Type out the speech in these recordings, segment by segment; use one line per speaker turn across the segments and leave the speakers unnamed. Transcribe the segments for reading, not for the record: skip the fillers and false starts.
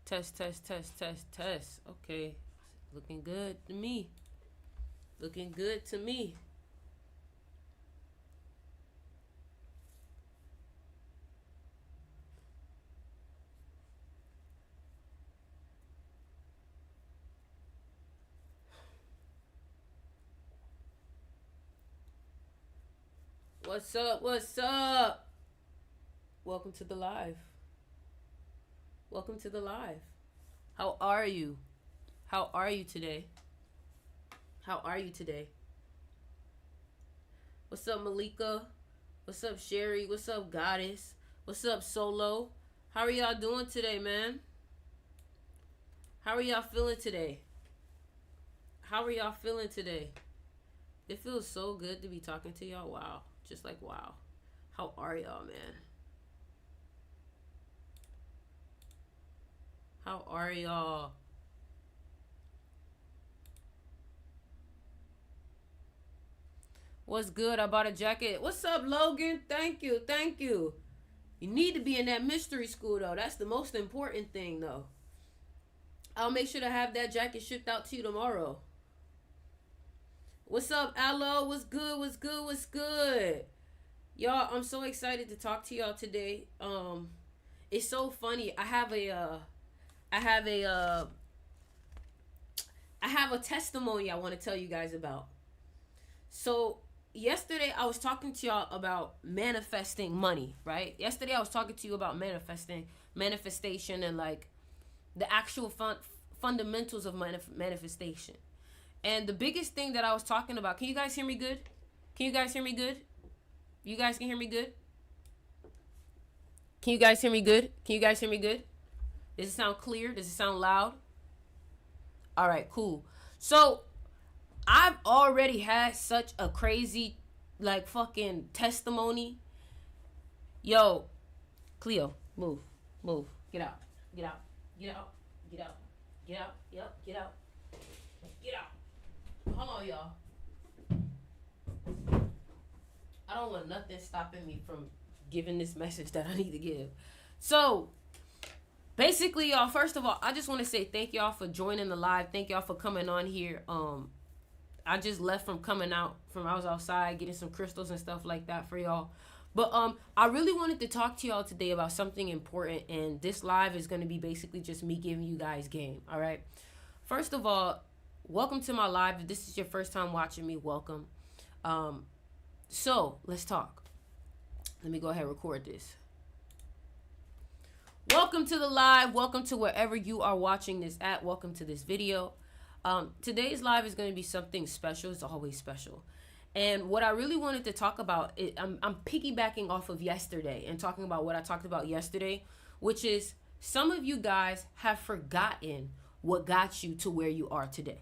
Test, test, test, test, test. Okay. Looking good to me. Looking good to me. What's up? What's up? Welcome to the live. Welcome to the live. How are you? How are you today? How are you today? What's up, Malika? What's up, Sherry? What's up, Goddess? What's up, Solo? How are y'all doing today, man? How are y'all feeling today? How are y'all feeling today? It feels so good to be talking to y'all. Wow. Just like, wow. How are y'all, man? How are y'all? What's good? I bought a jacket. What's up, Logan? Thank you. Thank you. You need to be in that mystery school, though. That's the most important thing, though. I'll make sure to have that jacket shipped out to you tomorrow. What's up, Aloe? What's good? What's good? What's good? Y'all, I'm so excited to talk to y'all today. It's so funny. I have a I have a testimony I want to tell you guys about. So yesterday I was talking to y'all about manifesting money, right? Yesterday I was talking to you about manifestation, and like the actual fundamentals of manifestation. And the biggest thing that I was talking about, can you guys hear me good? Can you guys hear me good? You guys can hear me good? Can you guys hear me good? Can you guys hear me good? Does it sound clear? Does it sound loud? All right, cool. So I've already had such a crazy, like, fucking testimony. Yo, Cleo, move, move, get out, get out, get out, get out, get out, yep, get out, get out. Hold on, y'all. I don't want nothing stopping me from giving this message that I need to give. So, basically, y'all, first of all, I just want to say thank y'all for joining the live. Thank y'all for coming on here. I just left from I was outside getting some crystals and stuff like that for y'all. But I really wanted to talk to y'all today about something important, and this live is going to be basically just me giving you guys game, all right? First of all, welcome to my live. If this is your first time watching me, welcome. So, let's talk. Let me go ahead and record this. Welcome to the live. Welcome to wherever you are watching this at. Welcome to this video. Today's live is going to be something special. It's always special. And what I really wanted to talk about, I'm piggybacking off of yesterday and talking about what I talked about yesterday, which is some of you guys have forgotten what got you to where you are today.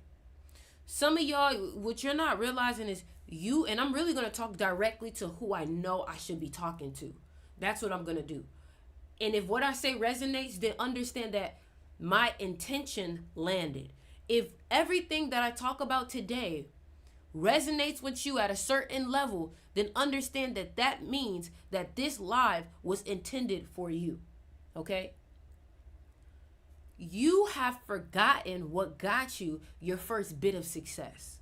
Some of y'all, what you're not realizing is you, and I'm really going to talk directly to who I know I should be talking to. That's what I'm going to do. And if what I say resonates, then understand that my intention landed. If everything that I talk about today resonates with you at a certain level, then understand that that means that this live was intended for you. Okay? You have forgotten what got you your first bit of success.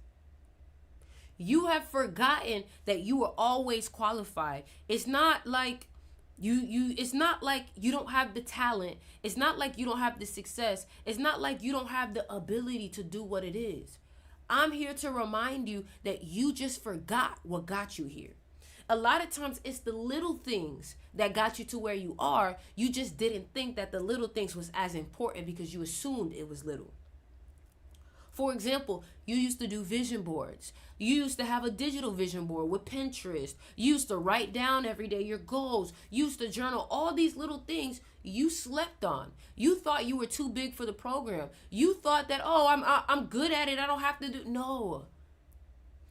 You have forgotten that you were always qualified. It's not like it's not like you don't have the talent. It's not like you don't have the success. It's not like you don't have the ability to do what it is. I'm here to remind you that you just forgot what got you here. A lot of times it's the little things that got you to where you are. You just didn't think that the little things was as important because you assumed it was little. For example, you used to do vision boards. You used to have a digital vision board with Pinterest. You used to write down every day your goals. You used to journal all these little things you slept on. You thought you were too big for the program. You thought that, oh, I'm good at it. I don't have to do. No.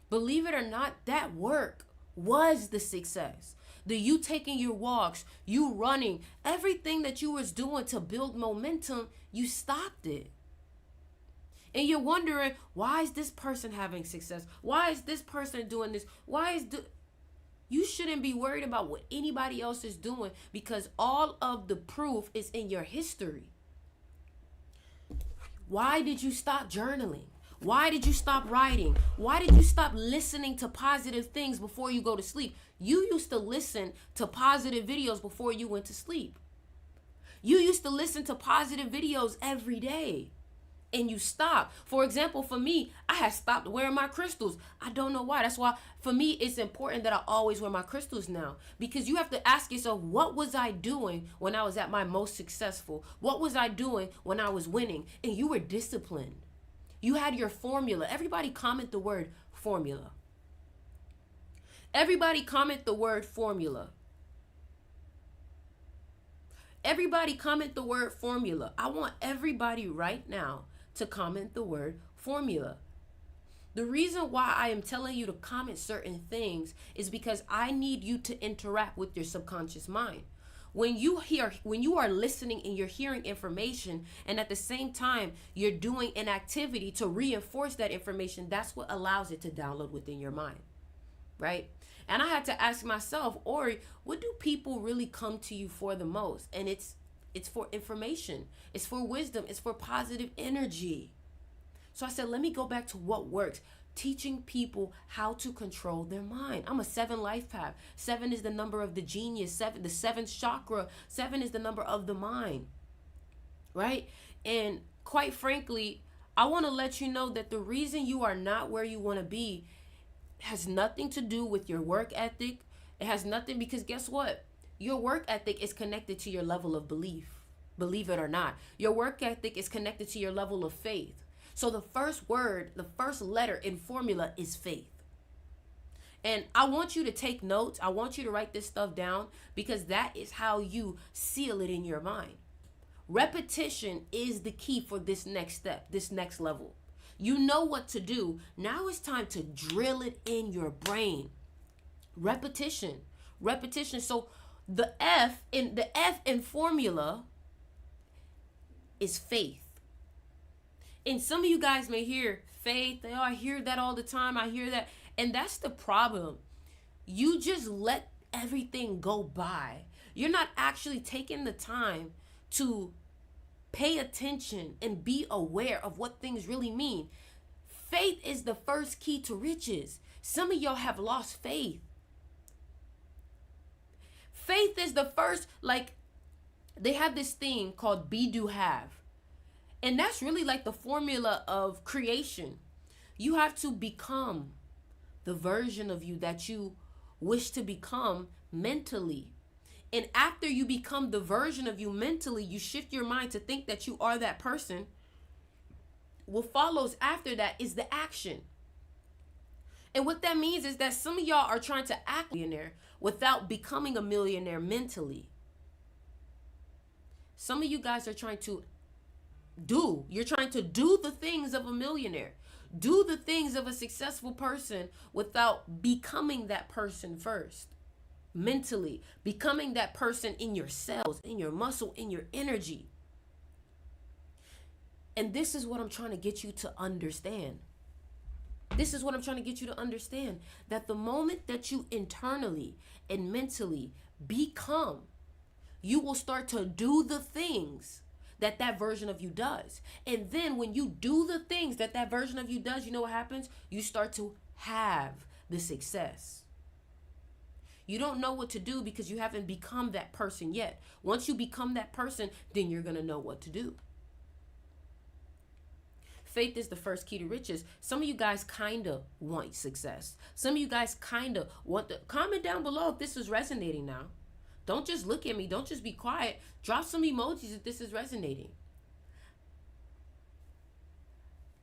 Believe it or not, that work was the success. The you taking your walks, you running, everything that you was doing to build momentum, you stopped it. And you're wondering, why is this person having success? Why is this person doing this? You shouldn't be worried about what anybody else is doing because all of the proof is in your history. Why did you stop journaling? Why did you stop writing? Why did you stop listening to positive things before you go to sleep? You used to listen to positive videos before you went to sleep. You used to listen to positive videos every day, and you stopped. For example, for me, I had stopped wearing my crystals. I don't know why. That's why for me it's important that I always wear my crystals now, because you have to ask yourself, what was I doing when I was at my most successful? What was I doing when I was winning? And you were disciplined. You had your formula. Everybody comment the word formula. Everybody comment the word formula. Everybody comment the word formula. I want everybody right now to comment the word formula. The reason why I am telling you to comment certain things is because I need you to interact with your subconscious mind. When you are listening and you're hearing information, and at the same time you're doing an activity to reinforce that information, that's what allows it to download within your mind, right? And I had to ask myself, Ori, what do people really come to you for the most? And it's for information. It's for wisdom. It's for positive energy. So I said, let me go back to what works. Teaching people how to control their mind. I'm a 7 life path. 7 is the number of the genius. 7, the 7th chakra. 7 is the number of the mind, right? And quite frankly, I want to let you know that the reason you are not where you want to be has nothing to do with your work ethic. It has nothing, because guess what? Your work ethic is connected to your level of belief. Believe it or not. Your work ethic is connected to your level of faith. So the first word, the first letter in formula is faith. And I want you to take notes. I want you to write this stuff down, because that is how you seal it in your mind. Repetition is the key for this next step, this next level. You know what to do. Now it's time to drill it in your brain. Repetition. So the F in formula is faith. And some of you guys may hear faith. Oh, I hear that all the time. I hear that. And that's the problem. You just let everything go by. You're not actually taking the time to pay attention and be aware of what things really mean. Faith is the first key to riches. Some of y'all have lost faith. Faith is the first, like, they have this thing called be, do, have. And that's really like the formula of creation. You have to become the version of you that you wish to become mentally. And after you become the version of you mentally, you shift your mind to think that you are that person. What follows after that is the action. And what that means is that some of y'all are trying to act a millionaire without becoming a millionaire mentally. Some of you guys are trying to you're trying to do the things of a millionaire. Do the things of a successful person without becoming that person first. Mentally, becoming that person in your cells, in your muscle, in your energy. And this is what I'm trying to get you to understand. This is what I'm trying to get you to understand. That the moment that you internally and mentally become, you will start to do the things that version of you does. And then when you do the things that version of you does, you know what happens? You start to have the success. You don't know what to do because you haven't become that person yet. Once you become that person, then you're going to know what to do. Faith is the first key to riches. Some of you guys kind of want success. Some of you guys kind of want the... Comment down below if this is resonating now. Don't just look at me. Don't just be quiet. Drop some emojis if this is resonating.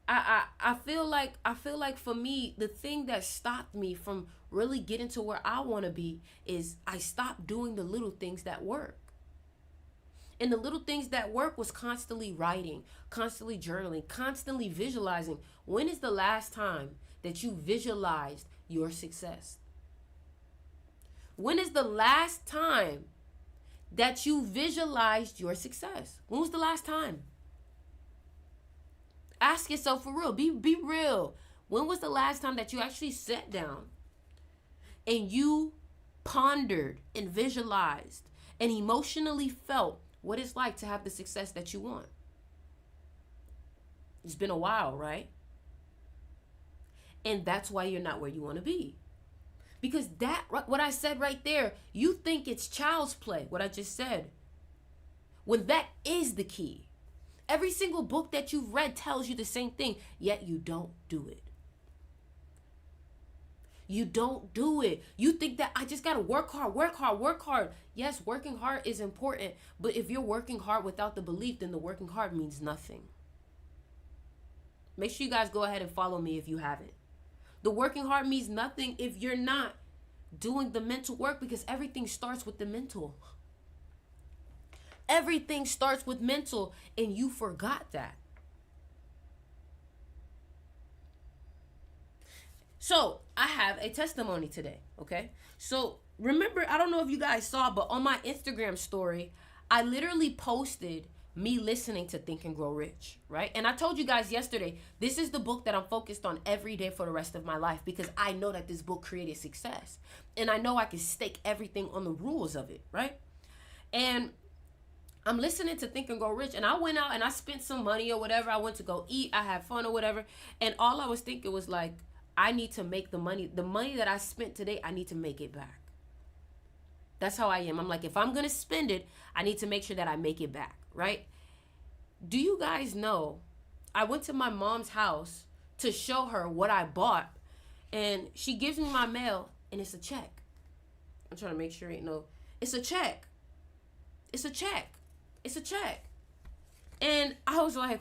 I feel like for me, the thing that stopped me from really getting to where I want to be is I stopped doing the little things that work. And the little things that work was constantly writing, constantly journaling, constantly visualizing. When is the last time that you visualized your success? When is the last time that you visualized your success? When was the last time? Ask yourself for real. Be real. When was the last time that you actually sat down and you pondered and visualized and emotionally felt what it's like to have the success that you want? It's been a while, right? And that's why you're not where you want to be. Because that, what I said right there, you think it's child's play, what I just said. When that is the key. Every single book that you've read tells you the same thing, yet you don't do it. You don't do it. You think that I just got to work hard, work hard, work hard. Yes, working hard is important, but if you're working hard without the belief, then the working hard means nothing. Make sure you guys go ahead and follow me if you haven't. The working hard means nothing if you're not doing the mental work, because everything starts with the mental. Everything starts with mental, and you forgot that. So I have a testimony today, okay? So remember, I don't know if you guys saw, but on my Instagram story, I literally posted me listening to Think and Grow Rich, right? And I told you guys yesterday, this is the book that I'm focused on every day for the rest of my life, because I know that this book created success. And I know I can stake everything on the rules of it, right? And I'm listening to Think and Grow Rich, and I went out and I spent some money or whatever. I went to go eat, I had fun or whatever. And all I was thinking was like, I need to make the money that I spent today, I need to make it back. That's how I am. I'm like, if I'm going to spend it, I need to make sure that I make it back, right? Do you guys know, I went to my mom's house to show her what I bought, and she gives me my mail, and it's a check. I'm trying to make sure it's a check. It's a check. It's a check. And I was like,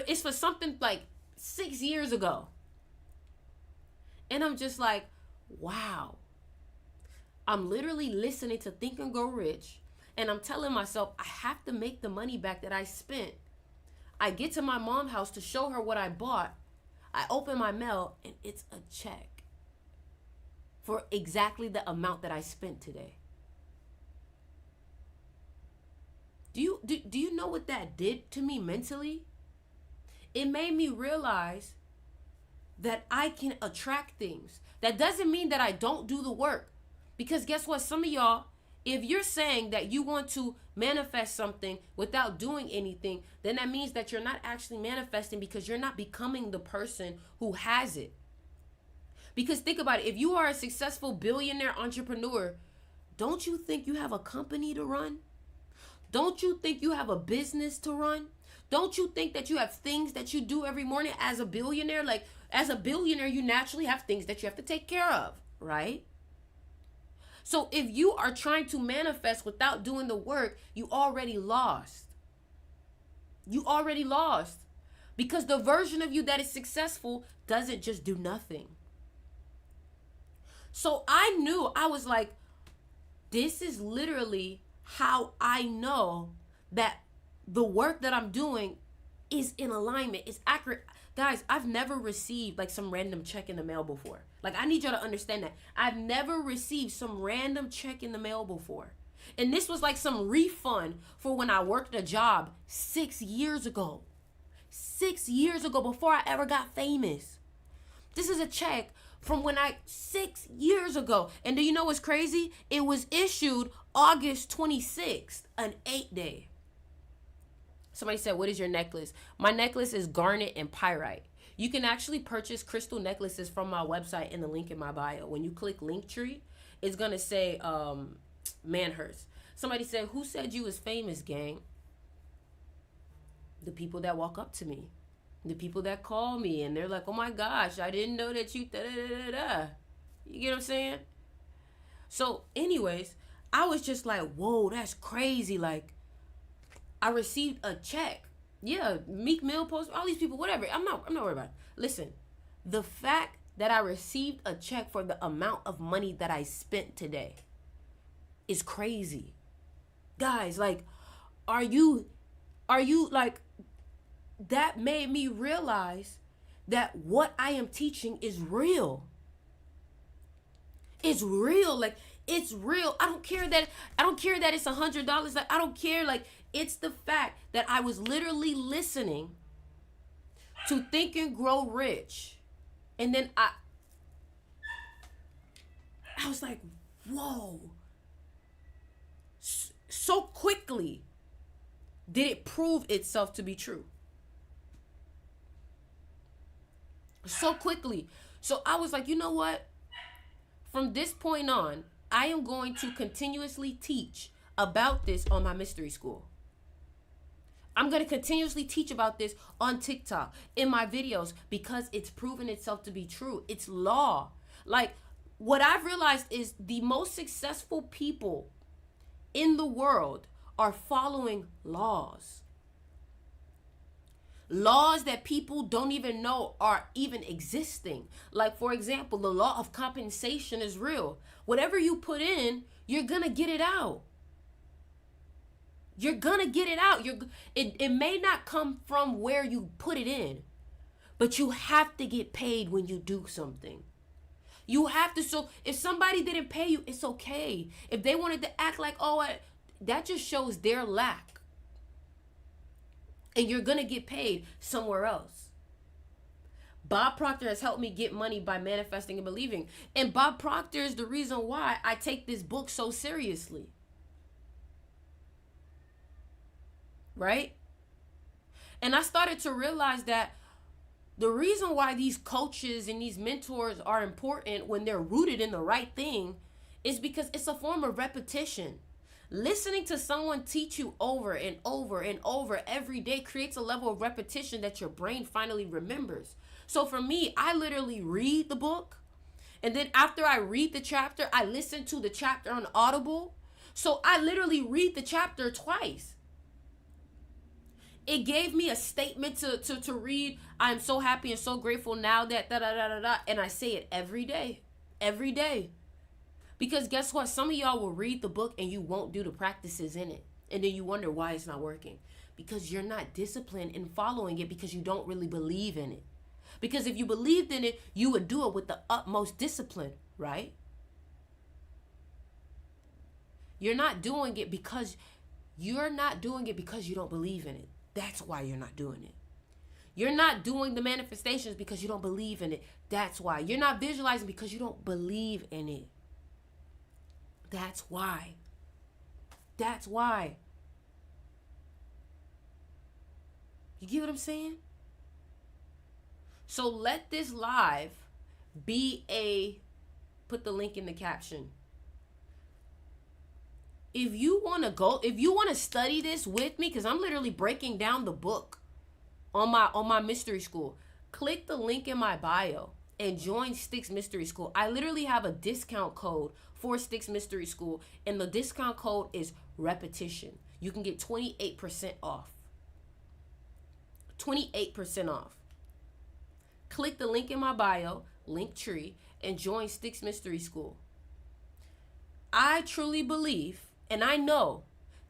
it's for something like 6 years ago. And I'm just like, wow. I'm literally listening to Think and Grow Rich, and I'm telling myself, I have to make the money back that I spent. I get to my mom's house to show her what I bought. I open my mail, and it's a check for exactly the amount that I spent today. Do you know what that did to me mentally? It made me realize that I can attract things. That doesn't mean that I don't do the work. Because guess what? Some of y'all, if you're saying that you want to manifest something without doing anything, then that means that you're not actually manifesting, because you're not becoming the person who has it. Because think about it. If you are a successful billionaire entrepreneur, don't you think you have a company to run? Don't you think you have a business to run? Don't you think that you have things that you do every morning as a billionaire? Like, as a billionaire, you naturally have things that you have to take care of, right? So if you are trying to manifest without doing the work, you already lost. You already lost. Because the version of you that is successful doesn't just do nothing. So I knew, I was like, this is literally how I know that the work that I'm doing is in alignment, is accurate. Guys, I've never received like some random check in the mail before. Like, I need y'all to understand that. I've never received some random check in the mail before. And this was like some refund for when I worked a job 6 years ago. 6 years ago, before I ever got famous. This is a check from 6 years ago. And do you know what's crazy? It was issued August 26th, an 8-day. Somebody said, what is your necklace? My necklace is garnet and pyrite. You can actually purchase crystal necklaces from my website in the link in my bio. When you click Linktree, it's going to say Manhurst. Somebody said, who said you was famous, gang? The people that walk up to me. The people that call me and they're like, oh my gosh, I didn't know that you da-da-da-da-da. You get what I'm saying? So anyways, I was just like, whoa, that's crazy. Like, I received a check. Yeah, Meek Mill post, all these people, whatever. I'm not worried about it. Listen, the fact that I received a check for the amount of money that I spent today is crazy. Guys, like, are you like, that made me realize that what I am teaching is real. It's real. Like, it's real. I don't care that it's $100. Like, I don't care. Like, it's the fact that I was literally listening to Think and Grow Rich. And then I was like, whoa. So quickly did it prove itself to be true. so quickly. So I was like, you know what? From this point on, I am going to continuously teach about this on my mystery school. I'm going to continuously teach about this on TikTok, in my videos, because it's proven itself to be true. It's law. Like, what I've realized is the most successful people in the world are following laws. Laws that people don't even know are even existing. Like, for example, the law of compensation is real. Whatever you put in, you're going to get it out. You're going to get it out. It may not come from where you put it in, but you have to get paid when you do something. You have to. So if somebody didn't pay you, it's okay. If they wanted to act like, that just shows their lack. And you're going to get paid somewhere else. Bob Proctor has helped me get money by manifesting and believing. And Bob Proctor is the reason why I take this book so seriously. Right? And I started to realize that the reason why these coaches and these mentors are important when they're rooted in the right thing is because it's a form of repetition. Listening to someone teach you over and over and over every day creates a level of repetition that your brain finally remembers. So for me, I literally read the book, and then after I read the chapter, I listen to the chapter on Audible. So I literally read the chapter twice. It gave me a statement to read. I'm so happy and so grateful now that and I say it every day. Every day. Because guess what? Some of y'all will read the book and you won't do the practices in it. And then you wonder why it's not working. Because you're not disciplined in following it because you don't really believe in it. Because if you believed in it, you would do it with the utmost discipline, right? You're not doing it because you don't believe in it. That's why you're not doing it. You're not doing the manifestations because you don't believe in it. That's why. You're not visualizing because you don't believe in it. That's why. That's why. You get what I'm saying? So let this live be put the link in the caption. If you want to study this with me, because I'm literally breaking down the book on my mystery school, click the link in my bio and join Sticks Mystery School. I literally have a discount code for Sticks Mystery School, and the discount code is repetition. You can get 28% off. 28% off. Click the link in my bio, Linktree, and join Sticks Mystery School. I truly believe, and I know,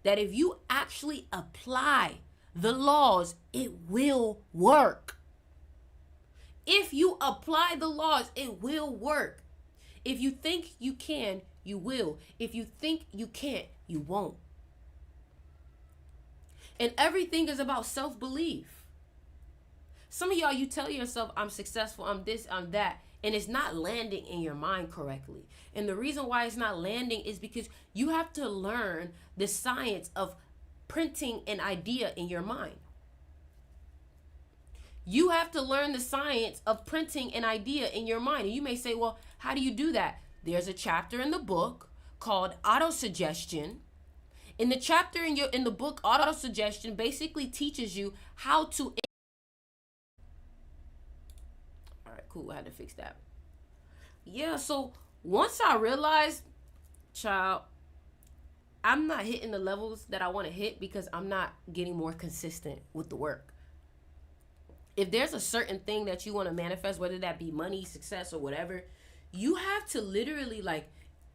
that if you actually apply the laws, it will work. If you apply the laws, it will work. If you think you can, you will. If you think you can't, you won't. And everything is about self-belief. Some of y'all, you tell yourself, I'm successful, I'm this, I'm that, and it's not landing in your mind correctly. And the reason why it's not landing is because you have to learn the science of printing an idea in your mind. You have to learn the science of printing an idea in your mind. And you may say, well, how do you do that? There's a chapter in the book called Autosuggestion. In the chapter in the book, Autosuggestion basically teaches you how to... All right, cool. I had to fix that. Yeah, so once I realized, child, I'm not hitting the levels that I want to hit because I'm not getting more consistent with the work. If there's a certain thing that you want to manifest, whether that be money, success, or whatever, you have to literally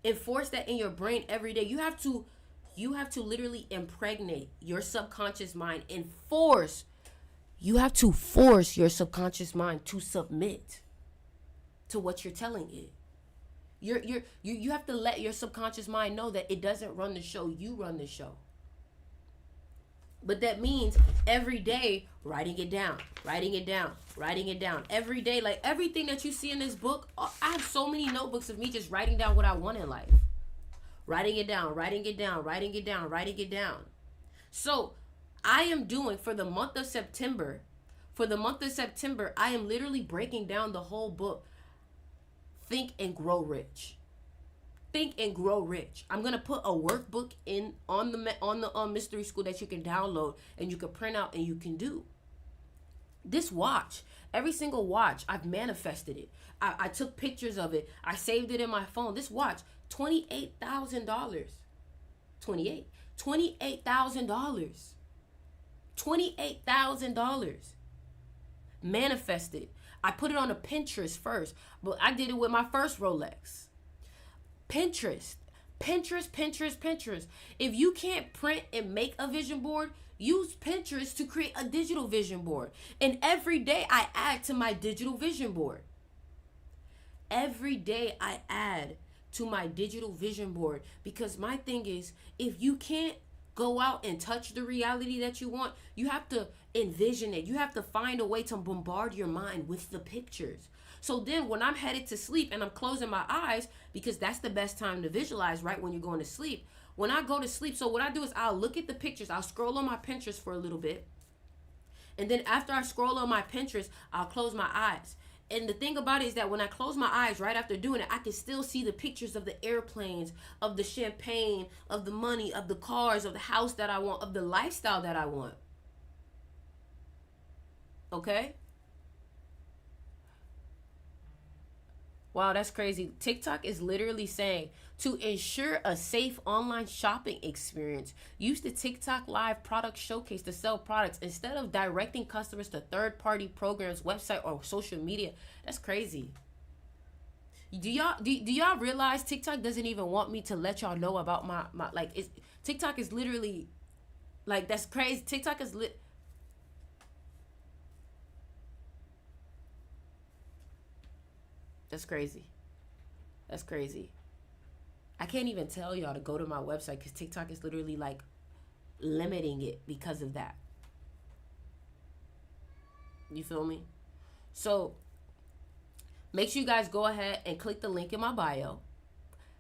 enforce that in your brain every day. You have to literally impregnate your subconscious mind and you have to force your subconscious mind to submit to what you're telling it. You have to let your subconscious mind know that it doesn't run the show, you run the show. But that means every day writing it down every day. Like everything that you see in this book, I have so many notebooks of me just writing down what I want in life. Writing it down. So I am doing for the month of September For the month of September, I am literally breaking down the whole book. Think and Grow Rich. Think and Grow Rich. I'm gonna put a workbook in on the mystery school that you can download and you can print out and you can do. This watch, every single watch, I've manifested it. I took pictures of it. I saved it in my phone. This watch, $28,000. $28,000. $28,000. Manifested. I put it on a Pinterest first, but I did it with my first Rolex. Pinterest. If you can't print and make a vision board, use Pinterest to create a digital vision board. And every day I add to my digital vision board. Every day I add to my digital vision board, because my thing is, if you can't go out and touch the reality that you want, you have to envision it. You have to find a way to bombard your mind with the pictures. So then when I'm headed to sleep and I'm closing my eyes, because that's the best time to visualize, right, when you're going to sleep. When I go to sleep, so what I do is I'll look at the pictures. I'll scroll on my Pinterest for a little bit. And then after I scroll on my Pinterest, I'll close my eyes. And the thing about it is that when I close my eyes right after doing it, I can still see the pictures of the airplanes, of the champagne, of the money, of the cars, of the house that I want, of the lifestyle that I want. Okay? Wow, that's crazy. TikTok is literally saying, to ensure a safe online shopping experience, use the TikTok live product showcase to sell products instead of directing customers to third-party programs, website, or social media. That's crazy. Do y'all realize TikTok doesn't even want me to let y'all know about my like, TikTok is literally, like, that's crazy. TikTok is That's crazy. That's crazy. I can't even tell y'all to go to my website because TikTok is literally like limiting it because of that. You feel me? So make sure you guys go ahead and click the link in my bio.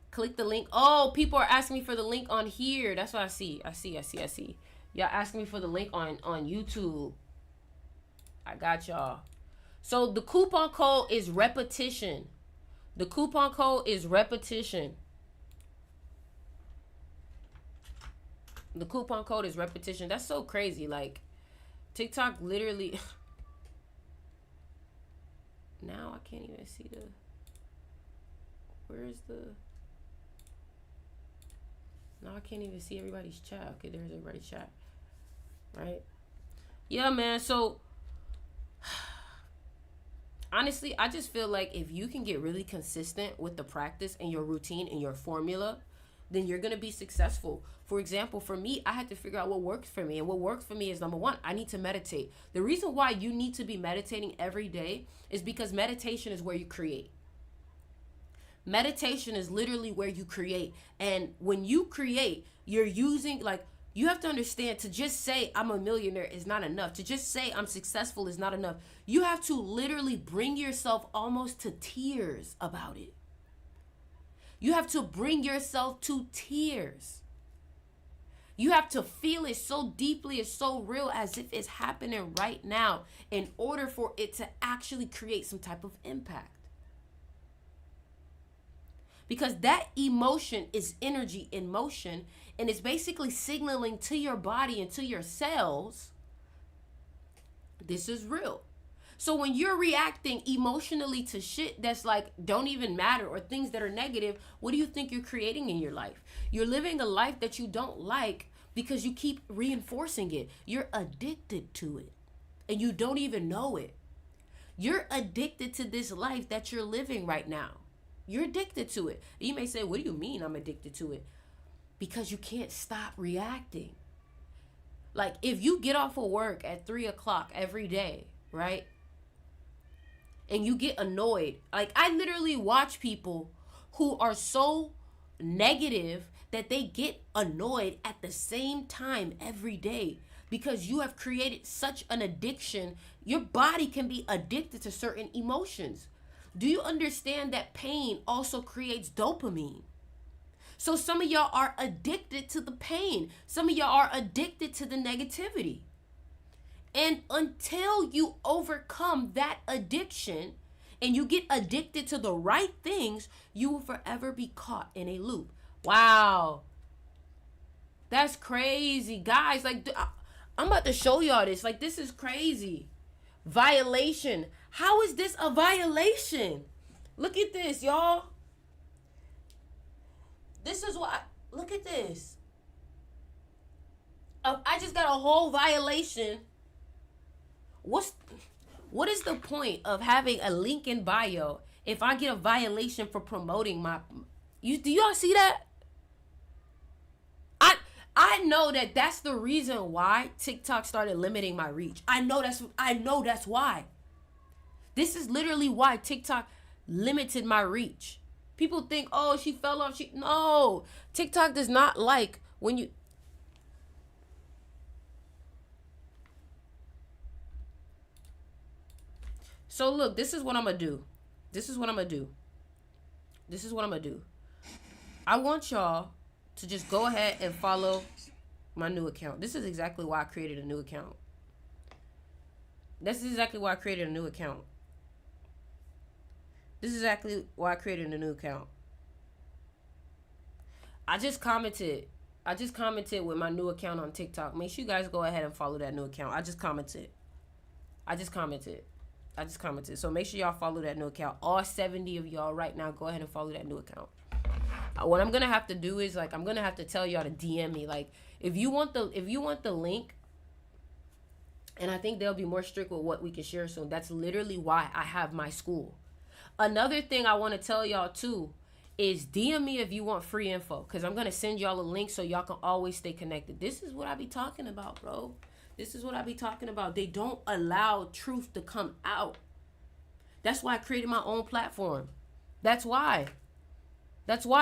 Click the link. Oh, people are asking me for the link on here. That's what I see. I see. Y'all asking me for the link on YouTube. I got y'all. So the coupon code is repetition. The coupon code is repetition. The coupon code is repetition. That's so crazy. Like, TikTok literally... Now I can't even see the... Where's the... Now I can't even see everybody's chat. Okay, there's everybody's chat. Right? Yeah, man. So... Honestly, I just feel like if you can get really consistent with the practice and your routine and your formula, then you're going to be successful. For example, for me, I had to figure out what works for me. And what works for me is, number one, I need to meditate. The reason why you need to be meditating every day is because meditation is where you create. Meditation is literally where you create. And when you create, you're using, like, you have to understand, to just say I'm a millionaire is not enough. To just say I'm successful is not enough. You have to literally bring yourself almost to tears about it. You have to bring yourself to tears. You have to feel it so deeply, it's so real, as if it's happening right now, in order for it to actually create some type of impact. Because that emotion is energy in motion, and it's basically signaling to your body and to your cells, this is real. So when you're reacting emotionally to shit that's like don't even matter, or things that are negative, what do you think you're creating in your life? You're living a life that you don't like because you keep reinforcing it. You're addicted to it and you don't even know it. You're addicted to this life that you're living right now. You're addicted to it. And you may say, what do you mean I'm addicted to it? Because you can't stop reacting. Like, if you get off of work at 3 o'clock every day, right? And you get annoyed. Like, I literally watch people who are so negative that they get annoyed at the same time every day, because you have created such an addiction. Your body can be addicted to certain emotions. Do you understand that pain also creates dopamine? So some of y'all are addicted to the pain. Some of y'all are addicted to the negativity. And until you overcome that addiction and you get addicted to the right things, you will forever be caught in a loop. Wow. That's crazy. Guys, like, I'm about to show y'all this. Like, this is crazy. Violation. How is this a violation? Look at this, y'all. This is what, look at this. I just got a whole violation. What is the point of having a link in bio if I get a violation for promoting my, do y'all see that? I know that's the reason why TikTok started limiting my reach. I know that's why. This is literally why TikTok limited my reach. People think, oh, she fell off. No, TikTok does not like when you. So look, this is what I'm gonna do. I want y'all to just go ahead and follow my new account. This is exactly why I created a new account. I just commented with my new account on TikTok. Make sure you guys go ahead and follow that new account. I just commented. So make sure y'all follow that new account. All 70 of y'all right now, go ahead and follow that new account. What I'm gonna have to do is, like, I'm gonna have to tell y'all to DM me. Like, if you want the link, and I think they'll be more strict with what we can share soon. That's literally why I have my school. Another thing I want to tell y'all too is DM me if you want free info, because I'm gonna send y'all a link so y'all can always stay connected. This is what I be talking about, bro. They don't allow truth to come out. That's why I created my own platform. That's why.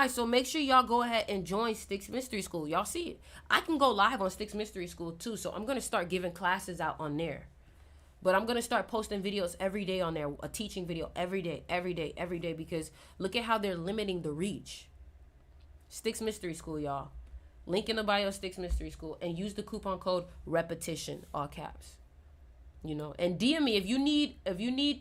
So make sure y'all go ahead and join Sticks Mystery School. Y'all see it. I can go live on Sticks Mystery School too. So I'm going to start giving classes out on there. But I'm going to start posting videos every day on there. A teaching video every day. Because look at how they're limiting the reach. Sticks Mystery School, y'all. Link in the bio, Sticks Mystery School. And use the coupon code REPETITION, all caps. You know, and DM me if you need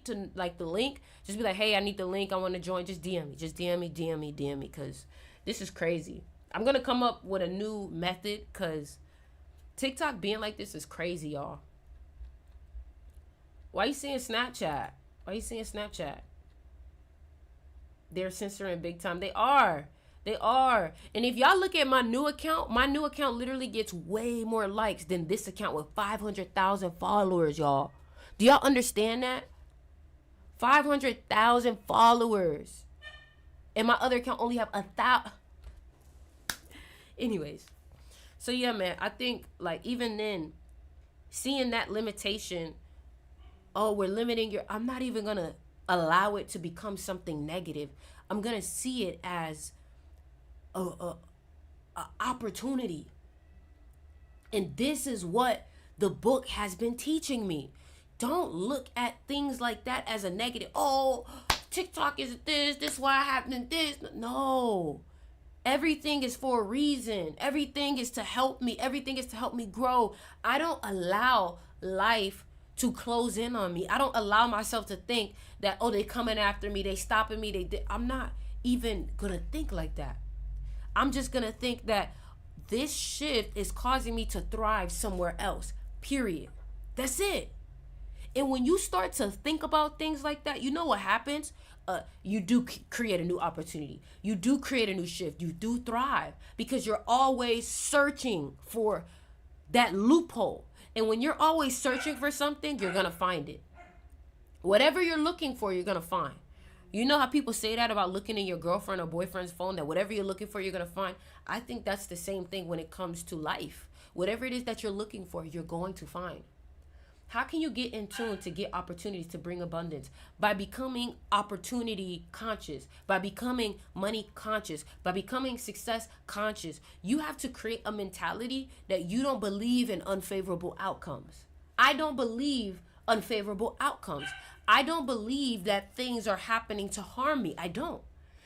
to, like, the link. Just be like, hey, I need the link, I want to join. Just DM me, because this is crazy. I'm gonna come up with a new method, because TikTok being like this is crazy, y'all. Why you seeing Snapchat? They're censoring big time. They are. And if y'all look at my new account literally gets way more likes than this account with 500,000 followers, y'all. Do y'all understand that? 500,000 followers. And my other account only have 1,000. Anyways. So yeah, man, I think, like, even then, seeing that limitation, oh, we're limiting I'm not even going to allow it to become something negative. I'm going to see it as a opportunity. And this is what the book has been teaching me. Don't look at things like that as a negative. Oh, TikTok is this is why happening this. No. Everything is for a reason. Everything is to help me. Everything is to help me grow. I don't allow life to close in on me. I don't allow myself to think that, oh, they coming after me, they stopping me. I'm not even gonna think like that. I'm just going to think that this shift is causing me to thrive somewhere else, period. That's it. And when you start to think about things like that, you know what happens? You do create a new opportunity. You do create a new shift. You do thrive because you're always searching for that loophole. And when you're always searching for something, you're going to find it. Whatever you're looking for, you're going to find. You know how people say that about looking in your girlfriend or boyfriend's phone, that whatever you're looking for, you're going to find? I think that's the same thing when it comes to life. Whatever it is that you're looking for, you're going to find. How can you get in tune to get opportunities to bring abundance? By becoming opportunity conscious, by becoming money conscious, by becoming success conscious. You have to create a mentality that you don't believe in unfavorable outcomes. I don't believe unfavorable outcomes. I don't believe that things are happening to harm me. I don't.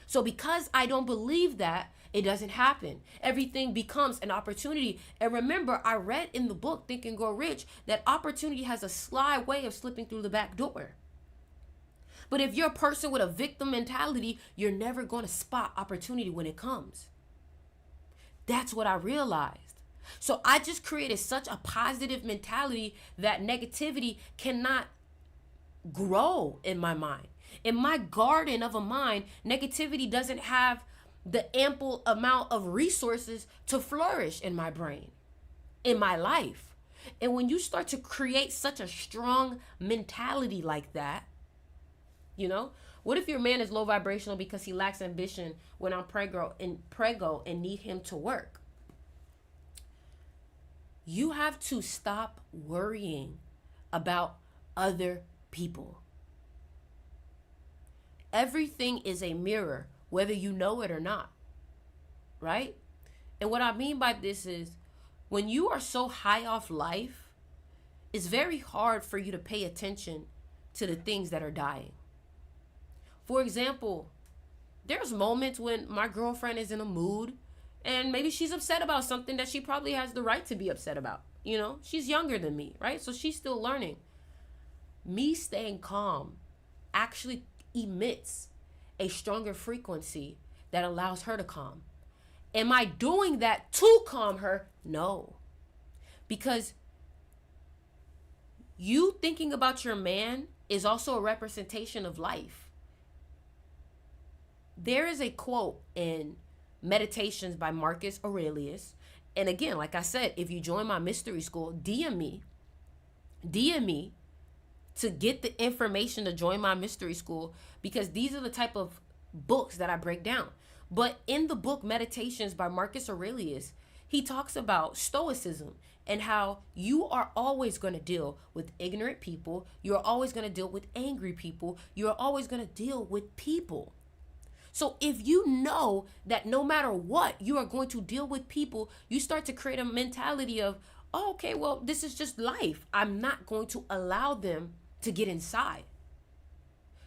So because I don't believe that, It doesn't happen. Everything becomes an opportunity. And remember, I read in the book Think and Grow Rich that opportunity has a sly way of slipping through the back door. But if you're a person with a victim mentality, you're never going to spot opportunity when it comes. That's what I realized. So I just created such a positive mentality that negativity cannot grow in my mind. In my garden of a mind, negativity doesn't have the ample amount of resources to flourish in my brain, in my life. And when you start to create such a strong mentality like that, you know, what if your man is low vibrational because he lacks ambition when I'm prego and need him to work? You have to stop worrying about other people. Everything is a mirror, whether you know it or not, right? And what I mean by this is when you are so high off life, it's very hard for you to pay attention to the things that are dying. For example, there's moments when my girlfriend is in a mood and maybe she's upset about something that she probably has the right to be upset about. You know, she's younger than me, right? So she's still learning. Me staying calm actually emits a stronger frequency that allows her to calm. Am I doing that to calm her? No. Because you thinking about your man is also a representation of life. There is a quote in Meditations by Marcus Aurelius. And again, like I said, if you join my mystery school, DM me to get the information to join my mystery school, because these are the type of books that I break down. But in the book Meditations by Marcus Aurelius, he talks about stoicism and how you are always going to deal with ignorant people. You're always going to deal with angry people. You're always going to deal with people. So if you know that no matter what, you are going to deal with people, you start to create a mentality of, oh, okay, well, this is just life. I'm not going to allow them to get inside.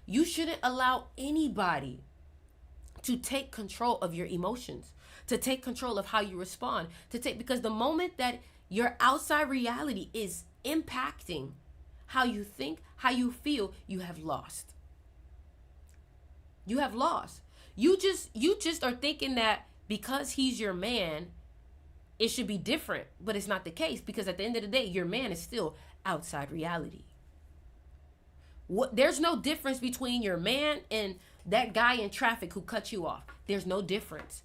You shouldn't allow anybody to take control of your emotions, to take control of how you respond, because the moment that your outside reality is impacting how you think, how you feel, you have lost. You have lost. You just are thinking that because he's your man, it should be different, but it's not the case, because at the end of the day, your man is still outside reality. There's no difference between your man and that guy in traffic who cut you off. There's no difference.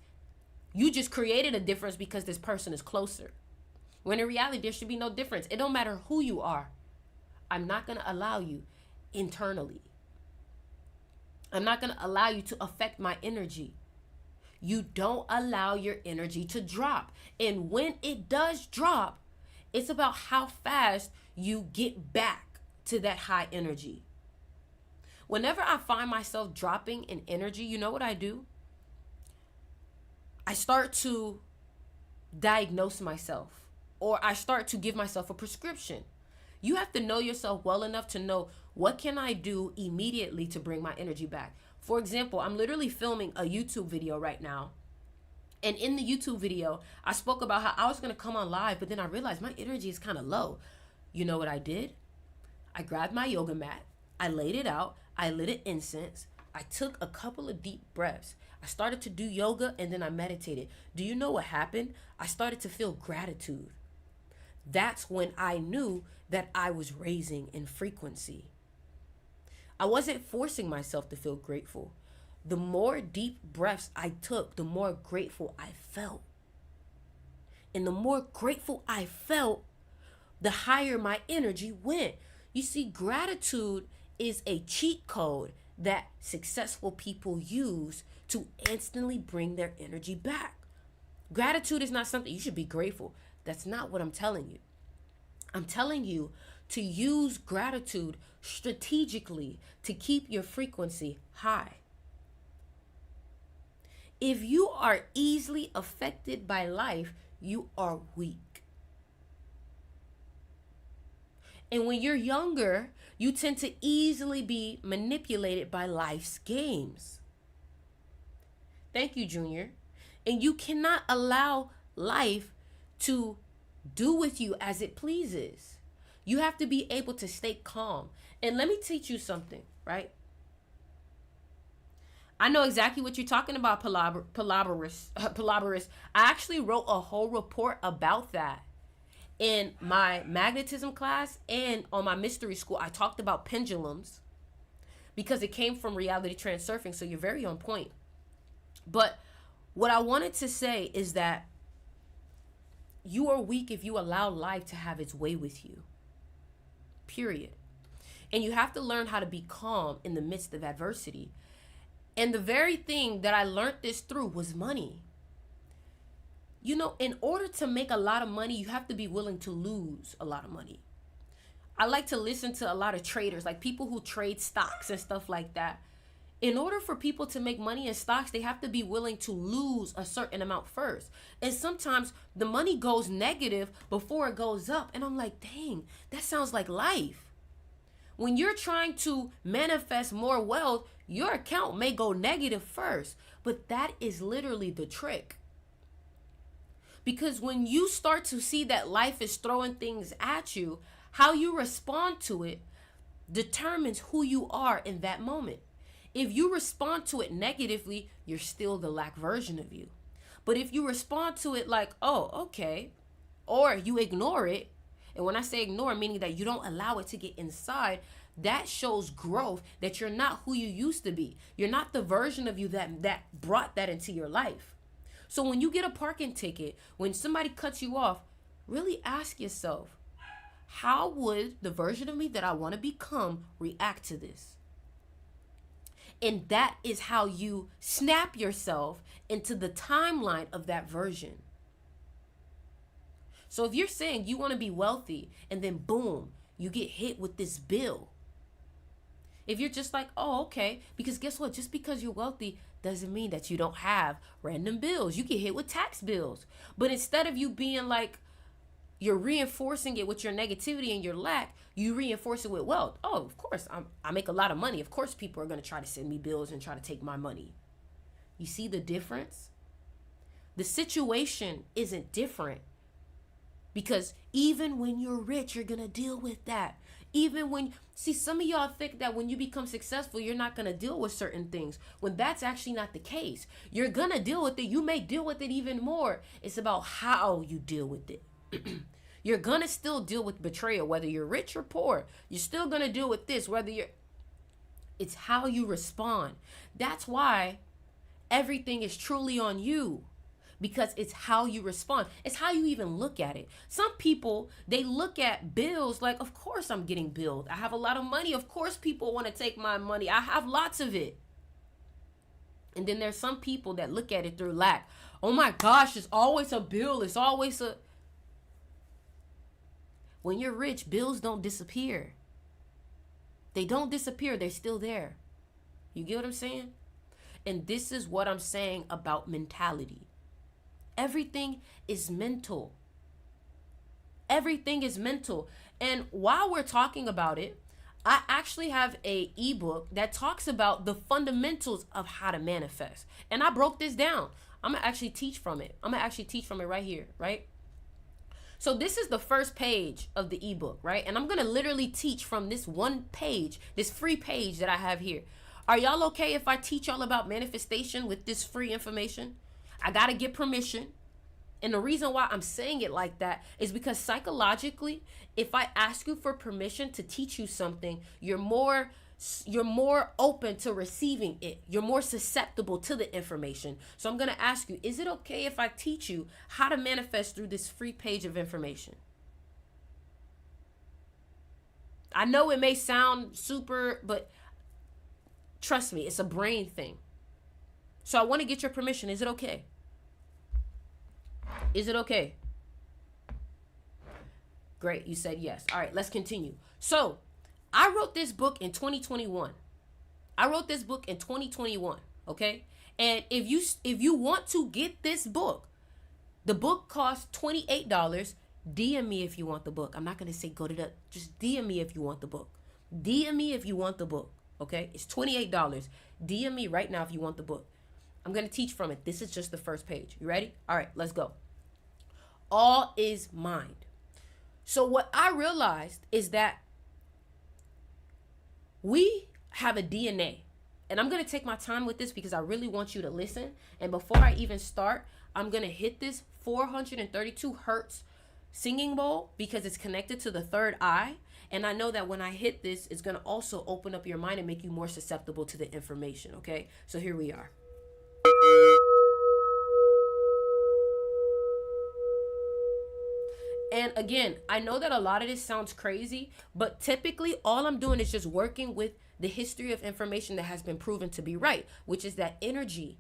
You just created a difference because this person is closer. When in reality, there should be no difference. It don't matter who you are. I'm not going to allow you internally. I'm not going to allow you to affect my energy. You don't allow your energy to drop. And when it does drop, it's about how fast you get back to that high energy. Whenever I find myself dropping in energy, you know what I do? I start to diagnose myself, or I start to give myself a prescription. You have to know yourself well enough to know, what can I do immediately to bring my energy back? For example, I'm literally filming a YouTube video right now. And in the YouTube video, I spoke about how I was going to come on live, but then I realized my energy is kind of low. You know what I did? I grabbed my yoga mat. I laid it out. I lit an incense. I took a couple of deep breaths. I started to do yoga, and then I meditated. Do you know what happened? I started to feel gratitude. That's when I knew that I was raising in frequency. I wasn't forcing myself to feel grateful. The more deep breaths I took, the more grateful I felt. And the more grateful I felt, the higher my energy went. You see, gratitude is a cheat code that successful people use to instantly bring their energy back. Gratitude is not something you should be grateful. That's not what I'm telling you. I'm telling you to use gratitude strategically to keep your frequency high. If you are easily affected by life, you are weak. And when you're younger, you tend to easily be manipulated by life's games. Thank you, Junior. And you cannot allow life to do with you as it pleases. You have to be able to stay calm. And let me teach you something, right? I know exactly what you're talking about, Palabarus. I actually wrote a whole report about that in my magnetism class, and on my mystery school. I talked about pendulums because it came from reality transurfing. So you're very on point. But what I wanted to say is that you are weak if you allow life to have its way with you. Period. And you have to learn how to be calm in the midst of adversity. And the very thing that I learned this through was money. You know, in order to make a lot of money, you have to be willing to lose a lot of money. I like to listen to a lot of traders, like people who trade stocks and stuff like that. In order for people to make money in stocks, they have to be willing to lose a certain amount first. And sometimes the money goes negative before it goes up. And I'm like, dang, that sounds like life. When you're trying to manifest more wealth, your account may go negative first. But that is literally the trick. Because when you start to see that life is throwing things at you, how you respond to it determines who you are in that moment. If you respond to it negatively, you're still the lack version of you. But if you respond to it like, oh, okay, or you ignore it, and when I say ignore, meaning that you don't allow it to get inside, that shows growth, that you're not who you used to be. You're not the version of you that brought that into your life. So when you get a parking ticket, when somebody cuts you off, really ask yourself, how would the version of me that I want to become react to this? And that is how you snap yourself into the timeline of that version. So if you're saying you want to be wealthy and then boom, you get hit with this bill. If you're just like, oh, okay, because guess what? Just because you're wealthy doesn't mean that you don't have random bills. You get hit with tax bills. But instead of you being like, you're reinforcing it with your negativity and your lack, you reinforce it with wealth. Oh, of course, I make a lot of money. Of course, people are going to try to send me bills and try to take my money. You see the difference? The situation isn't different. Because even when you're rich, you're going to deal with that. Even when, see, some of y'all think that when you become successful, you're not going to deal with certain things. When that's actually not the case. You're going to deal with it. You may deal with it even more. It's about how you deal with it. You're gonna still deal with betrayal, whether you're rich or poor. You're still gonna deal with this, it's how you respond. That's why everything is truly on you, because it's how you respond. It's how you even look at it. Some people, they look at bills like, of course I'm getting billed. I have a lot of money. Of course people want to take my money. I have lots of it. And then there's some people that look at it through lack. Oh my gosh, it's always a bill. It's always a... When you're rich, bills don't disappear. They don't disappear. They're still there. You get what I'm saying? And this is what I'm saying about mentality. Everything is mental. Everything is mental. And while we're talking about it, I actually have a ebook that talks about the fundamentals of how to manifest. And I broke this down. I'm going to actually teach from it. Right here, right? So this is the first page of the ebook, right? And I'm going to literally teach from this one page, this free page that I have here. Are y'all okay if I teach y'all about manifestation with this free information? I got to get permission. And the reason why I'm saying it like that is because psychologically, if I ask you for permission to teach you something, you're more open to receiving it. You're more susceptible to the information. So I'm going to ask you, is it okay if I teach you how to manifest through this free page of information? I know it may sound super, but trust me, it's a brain thing. So I want to get your permission. Is it okay? Is it okay? Great. You said yes. All right, let's continue. So I wrote this book in 2021. Okay? And if you want to get this book, the book costs $28. DM me if you want the book. I'm not going to say go to the, just DM me if you want the book. DM me if you want the book. Okay? It's $28. DM me right now if you want the book. I'm going to teach from it. This is just the first page. You ready? All right, let's go. All is mind. So what I realized is that we have a DNA. And I'm going to take my time with this because I really want you to listen. And before I even start, I'm going to hit this 432 hertz singing bowl because it's connected to the third eye. And I know that when I hit this, it's going to also open up your mind and make you more susceptible to the information. Okay, so here we are. And again, I know that a lot of this sounds crazy, but typically all I'm doing is just working with the history of information that has been proven to be right, which is that energy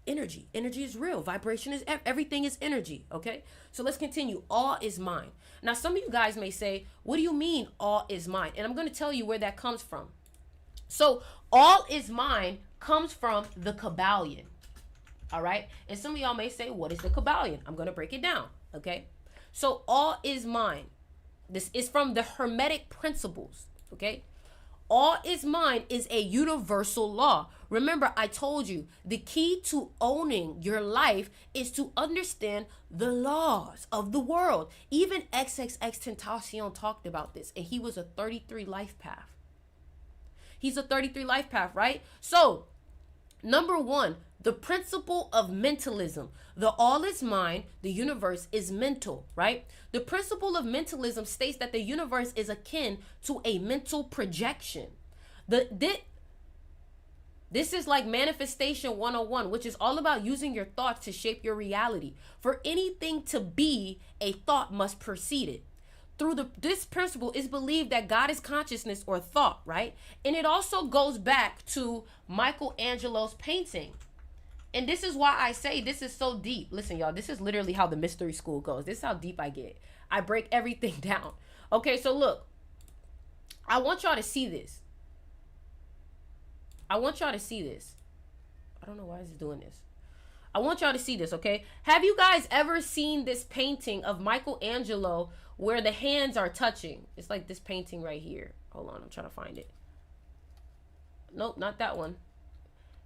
is real. Vibration is everything is energy. Okay, so let's continue. All is mind. Now, some of you guys may say, what do you mean all is mind? And I'm going to tell you where that comes from. So all is mind comes from the Kabbalion. All right, and some of y'all may say, what is the Kabbalion? I'm going to break it down. Okay, so all is mind. This is from the Hermetic principles. Okay, all is mind is a universal law. Remember, I told you the key to owning your life is to understand the laws of the world. Even XXXTentacion talked about this, and he was a 33 life path. He's a 33 life path, right? So, number one, the principle of mentalism. The all is mind, the universe is mental, right? The principle of mentalism states that the universe is akin to a mental projection. This is like manifestation 101, which is all about using your thoughts to shape your reality. For anything to be, a thought must precede it. Through this principle, it's believed that God is consciousness or thought, right? And it also goes back to Michelangelo's painting. And this is why I say this is so deep. Listen, y'all, this is literally how the mystery school goes. This is how deep I get. I break everything down. Okay, so look, I want y'all to see this. I want y'all to see this. I don't know why it's doing this. I want y'all to see this, okay? Have you guys ever seen this painting of Michelangelo where the hands are touching? It's like this painting right here. Hold on, I'm trying to find it. Nope, not that one.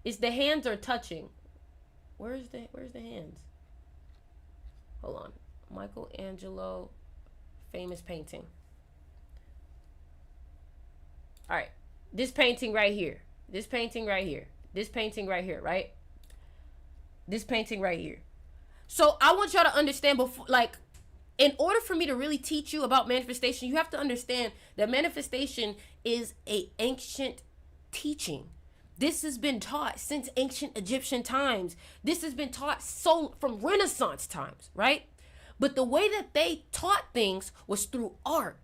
It's the hands are touching. Where's the hands? Hold on. Michelangelo, famous painting. All right. This painting right here. This painting right here. This painting right here, right? This painting right here. So I want y'all to understand before, like, in order for me to really teach you about manifestation, you have to understand that manifestation is an ancient teaching. This has been taught since ancient Egyptian times. This has been taught from Renaissance times, right? But the way that they taught things was through art.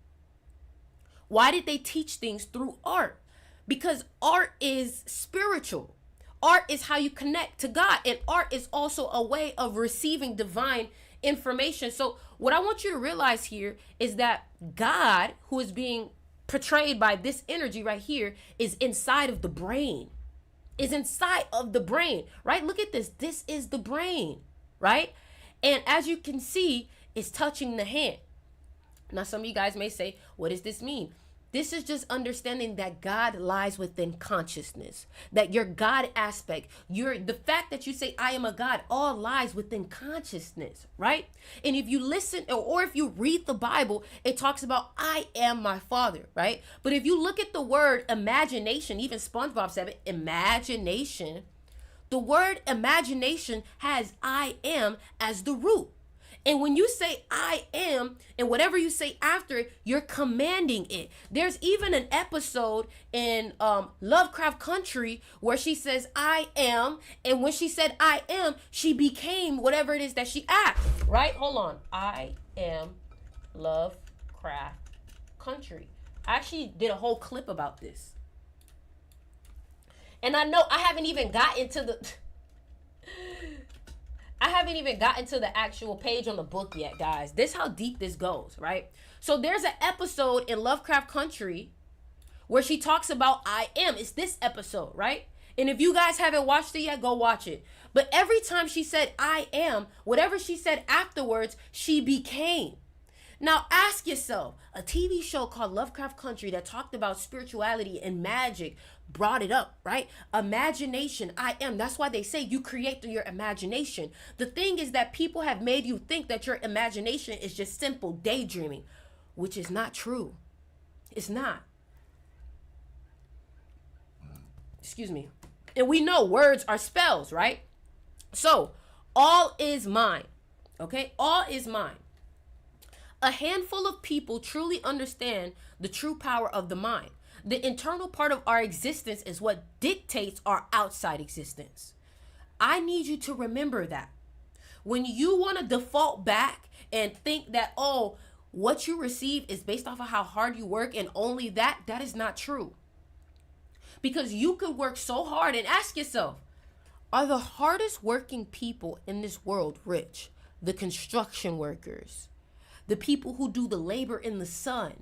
Why did they teach things through art? Because art is spiritual. Art is how you connect to God. And art is also a way of receiving divine information. So what I want you to realize here is that God, who is being portrayed by this energy right here, is inside of the brain. Is inside of the brain, right? Look at this. This is the brain, right? And as you can see, it's touching the hand. Now, some of you guys may say, what does this mean? This is just understanding that God lies within consciousness, that your God aspect, the fact that you say, I am a God, all lies within consciousness, right? And if you listen or if you read the Bible, it talks about, I am my Father, right? But if you look at the word imagination, even SpongeBob said it, imagination, the word imagination has I am as the root. And when you say I am, and whatever you say after it, you're commanding it. There's even an episode in Lovecraft Country where she says I am, and when she said I am, she became whatever it is that she asked, right? Hold on. I am Lovecraft Country. I actually did a whole clip about this. And I know I haven't even gotten to the actual page on the book yet, guys. This is how deep this goes, right? So there's an episode in Lovecraft Country where she talks about I am. It's this episode, right? And if you guys haven't watched it yet, go watch it. But every time she said I am, whatever she said afterwards, she became. Now ask yourself, a TV show called Lovecraft Country that talked about spirituality and magic brought it up, right? Imagination, I am. That's why they say you create through your imagination. The thing is that people have made you think that your imagination is just simple daydreaming, which is not true. It's not. Excuse me. And we know words are spells, right? So, all is mine. Okay? All is mine. A handful of people truly understand the true power of the mind. The internal part of our existence is what dictates our outside existence. I need you to remember that. When you want to default back and think that, oh, what you receive is based off of how hard you work and only that, that is not true. Because you could work so hard, and ask yourself, are the hardest working people in this world rich? The construction workers, the people who do the labor in the sun.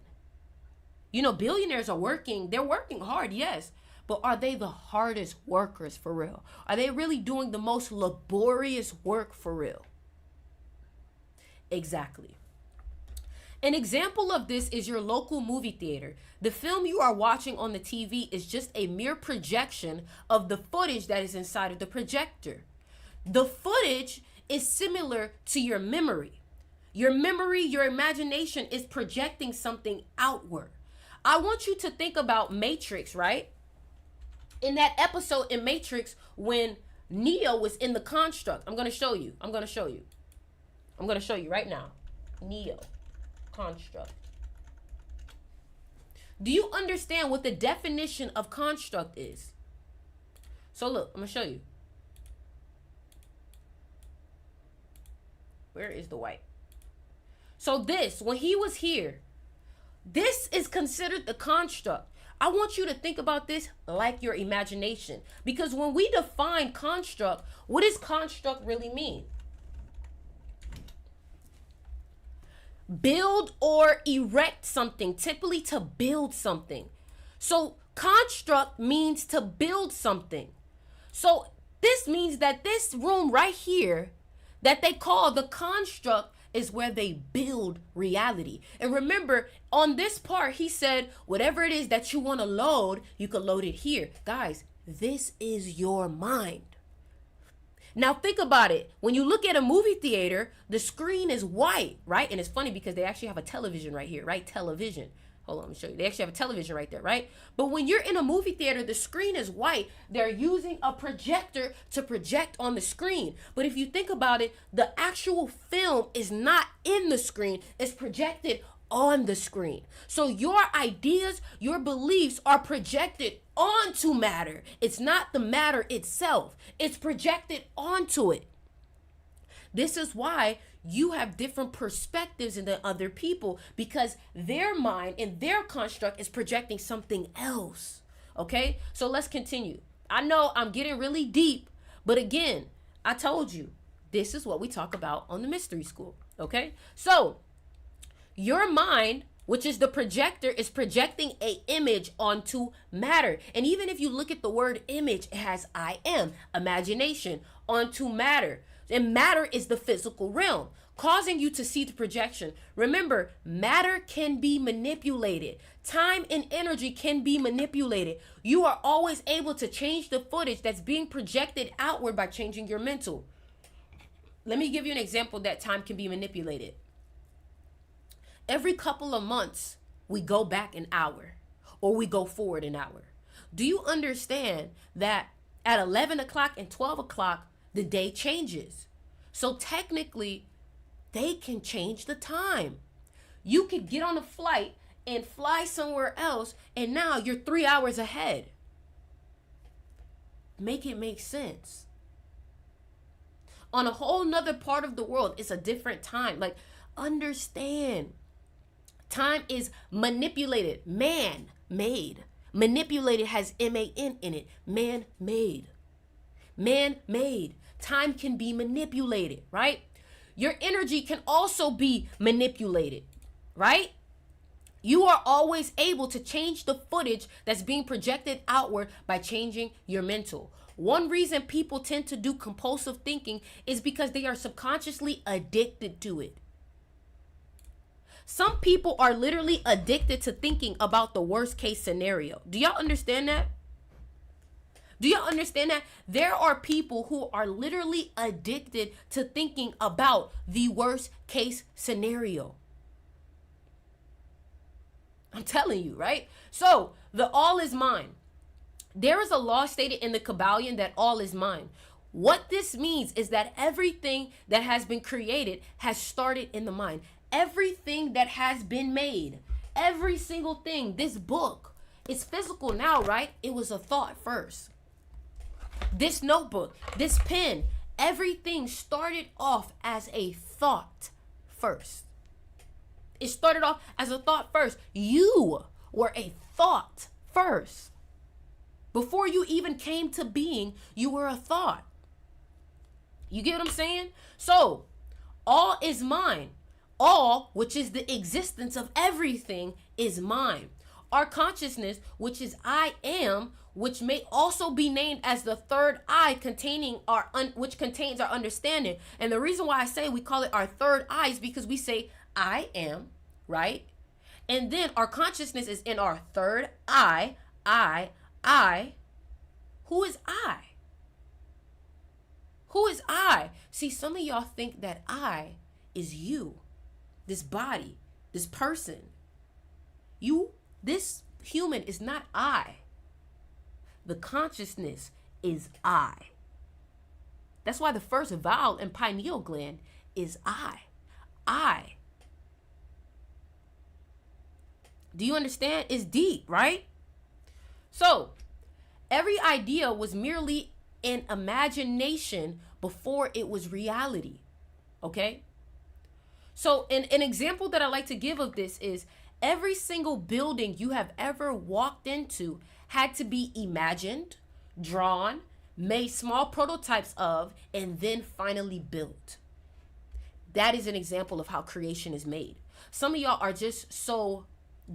You know, billionaires are working, they're working hard, yes, but are they the hardest workers for real? Are they really doing the most laborious work for real? Exactly. An example of this is your local movie theater. The film you are watching on the TV is just a mere projection of the footage that is inside of the projector. The footage is similar to your memory. Your memory, your imagination is projecting something outward. I want you to think about Matrix, right? In that episode in Matrix, when Neo was in the construct, I'm going to show you right now. Neo. Construct. Do you understand what the definition of construct is? So look, I'm gonna show you. Where is the white? So this, when he was here, this is considered the construct. I want you to think about this like your imagination, because when we define construct, what does construct really mean? Build or erect something, typically to build something. So construct means to build something. So this means that this room right here that they call the construct is where they build reality. And remember, on this part, he said, whatever it is that you want to load, you can load it here. Guys, this is your mind. Now think about it. When you look at a movie theater, the screen is white, right? And it's funny because they actually have a television right here, right? Television. Hold on, let me show you. They actually have a television right there, right? But when you're in a movie theater, the screen is white. They're using a projector to project on the screen. But if you think about it, the actual film is not in the screen. It's projected on the screen. So your ideas, your beliefs are projected onto matter. It's not the matter itself. It's projected onto it. This is why you have different perspectives than other people, because their mind and their construct is projecting something else. Okay, so let's continue. I know I'm getting really deep, but again, I told you, this is what we talk about on the mystery school. Okay, so your mind, which is the projector, is projecting a image onto matter. And even if you look at the word image, it has I am, imagination, onto matter. And matter is the physical realm, causing you to see the projection. Remember, matter can be manipulated. Time and energy can be manipulated. You are always able to change the footage that's being projected outward by changing your mental. Let me give you an example that time can be manipulated. Every couple of months, we go back an hour or we go forward an hour. Do you understand that at 11 o'clock and 12 o'clock, the day changes? So technically, they can change the time. You could get on a flight and fly somewhere else, and now you're 3 hours ahead. Make it make sense. On a whole nother part of the world, it's a different time. Like, understand. Time is manipulated, man-made. Manipulated has M-A-N in it, man-made. Man-made. Time can be manipulated, right? Your energy can also be manipulated, right? You are always able to change the footage that's being projected outward by changing your mental. One reason people tend to do compulsive thinking is because they are subconsciously addicted to it. Some people are literally addicted to thinking about the worst case scenario. Do y'all understand that? Do y'all understand that? There are people who are literally addicted to thinking about the worst case scenario. I'm telling you, right? So, the all is mine. There is a law stated in the Kabbalion that all is mine. What this means is that everything that has been created has started in the mind. Everything that has been made, every single thing, this book, it's physical now, right? It was a thought first. This notebook, this pen, everything started off as a thought first. It started off as a thought first. You were a thought first. Before you even came to being, you were a thought. You get what I'm saying? So, all is mine. All, which is the existence of everything, is mine. Our consciousness, which is I am, which may also be named as the third eye, which contains our understanding. And the reason why I say we call it our third eye is because we say I am, right? And then our consciousness is in our third eye. I. Who is I? Who is I? See, some of y'all think that I is you, this body, this person. This human is not I. The consciousness is I. That's why the first vowel in pineal gland is I. I. Do you understand? It's deep, right? So, every idea was merely an imagination before it was reality. Okay? So, an example that I like to give of this is every single building you have ever walked into had to be imagined, drawn, made small prototypes of, and then finally built. That is an example of how creation is made. Some of y'all are just so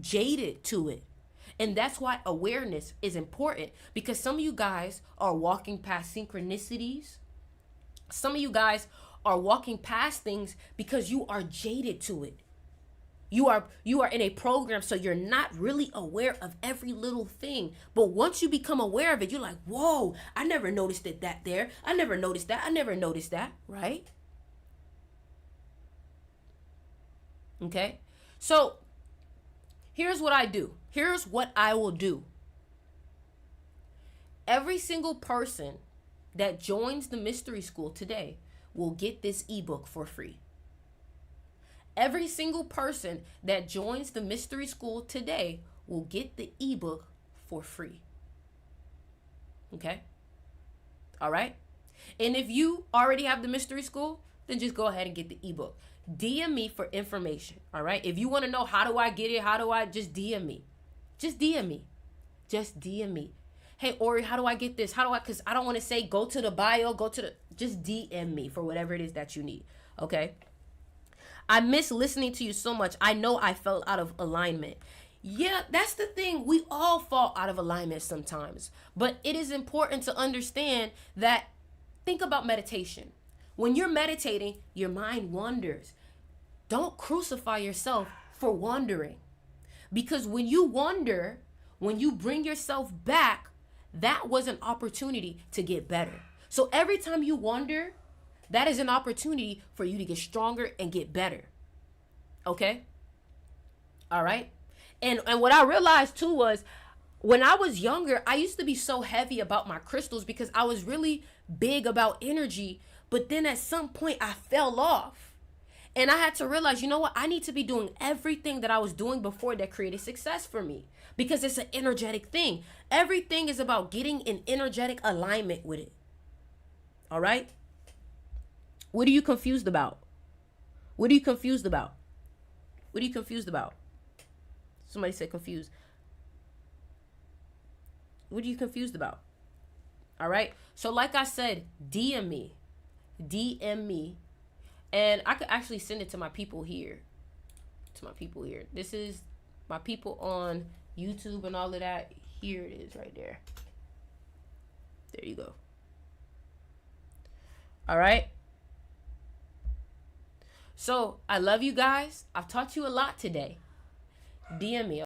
jaded to it. And that's why awareness is important, because some of you guys are walking past synchronicities. Some of you guys are walking past things because you are jaded to it. You are in a program, so you're not really aware of every little thing. But once you become aware of it, you're like, whoa, I never noticed that there. I never noticed that, right? Okay? So, here's what I do. Here's what I will do. Every single person that joins the mystery school today will get this ebook for free. Every single person that joins the mystery school today will get the ebook for free. Okay? All right? And if you already have the mystery school, then just go ahead and get the ebook. DM me for information. All right? If you want to know how do I get it, just DM me. Just DM me. Just DM me. Hey, Ori, how do I get this? Because I don't want to say go to the bio, just DM me for whatever it is that you need. Okay? I miss listening to you so much. I know I fell out of alignment. Yeah, that's the thing. We all fall out of alignment sometimes. But it is important to understand that, think about meditation. When you're meditating, your mind wanders. Don't crucify yourself for wandering. Because when you wander, when you bring yourself back, that was an opportunity to get better. So every time you wander, that is an opportunity for you to get stronger and get better. Okay? All right? And what I realized too was, when I was younger, I used to be so heavy about my crystals because I was really big about energy. But then at some point I fell off. And I had to realize, you know what? I need to be doing everything that I was doing before that created success for me. Because it's an energetic thing. Everything is about getting in energetic alignment with it. All right? What are you confused about? What are you confused about? What are you confused about? Somebody said confused. What are you confused about? All right? So like I said, DM me. DM me. And I could actually send it to my people here. This is my people on YouTube and all of that. Here it is right there. There you go. All right. So I love you guys. I've taught you a lot today. DM me.